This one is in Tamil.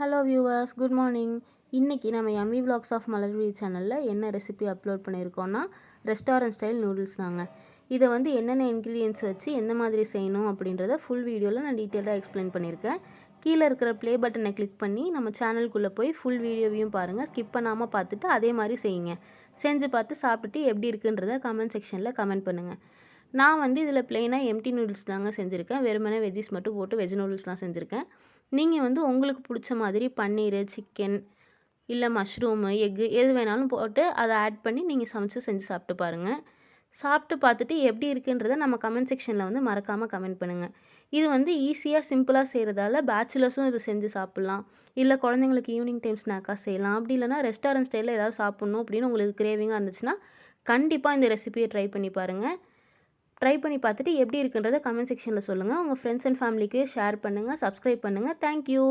Hello viewers, good morning. இன்றைக்கி நம்ம எம்மி விலாக்ஸ் ஆஃப் மலர்வி சேனலில் என்ன ரெசிபி அப்லோட் பண்ணியிருக்கோன்னா ரெஸ்டாரண்ட் ஸ்டைல் நூடுல்ஸ் தாங்க. இதை வந்து என்னென்ன இன்க்ரீடியன்ட்ஸ் வச்சு எந்த மாதிரி செய்யணும் அப்படின்றத ஃபுல் வீடியோவில் நான் டீட்டெயிலாக எக்ஸ்பிளைன் பண்ணியிருக்கேன். கீழே இருக்கிற ப்ளே பட்டனை கிளிக் பண்ணி நம்ம சேனலுக்குள்ளே போய் ஃபுல் வீடியோவையும் பாருங்கள். ஸ்கிப் பண்ணாமல் பார்த்துட்டு அதே மாதிரி செய்யுங்க. செஞ்சு பார்த்து சாப்பிட்டுட்டு எப்படி இருக்குன்றத கமெண்ட் செக்ஷனில் கமெண்ட் பண்ணுங்கள். நான் வந்து இதில் ப்ளெயினாக எம்டி நூடுல்ஸ் தாங்க செஞ்சுருக்கேன். வெறுமனே வெஜ்ஜிஸ் மட்டும் போட்டு வெஜ் நூடுல்ஸ் தான் செஞ்சுருக்கேன். நீங்கள் வந்து உங்களுக்கு பிடிச்ச மாதிரி பன்னீர், சிக்கன் இல்லை மஷ்ரூமு, எக்கு எது வேணாலும் போட்டு அதை ஆட் பண்ணி நீங்கள் சமைச்சு செஞ்சு சாப்பிட்டு பாருங்கள். சாப்பிட்டு பார்த்துட்டு எப்படி இருக்குன்றதை நம்ம கமெண்ட் செக்ஷனில் வந்து மறக்காமல் கமெண்ட் பண்ணுங்கள். இது வந்து ஈஸியாக சிம்பிளாக செய்கிறதால பேச்சுலர்ஸும் இதை செஞ்சு சாப்பிட்லாம். இல்லை குழந்தைங்களுக்கு ஈவினிங் டைம் ஸ்நாக்காக செய்யலாம். அப்படி இல்லைனா ரெஸ்டாரண்ட் ஸ்டைலில் ஏதாவது சாப்பிட்ணும் அப்படின்னு உங்களுக்கு கிரேவிங்காக இருந்துச்சுன்னா கண்டிப்பாக இந்த ரெசிபியை ட்ரை பண்ணி பாருங்கள். ட்ரை பண்ணி பார்த்துட்டு எப்படி இருக்குன்றதை கமெண்ட் செக்ஷனில் சொல்லுங்கள். உங்கள் ஃப்ரெண்ட்ஸ் அண்ட் ஃபேமிலிக்கு ஷேர் பண்ணுங்கள், சப்ஸ்கிரைப் பண்ணுங்கள். தேங்க்யூ.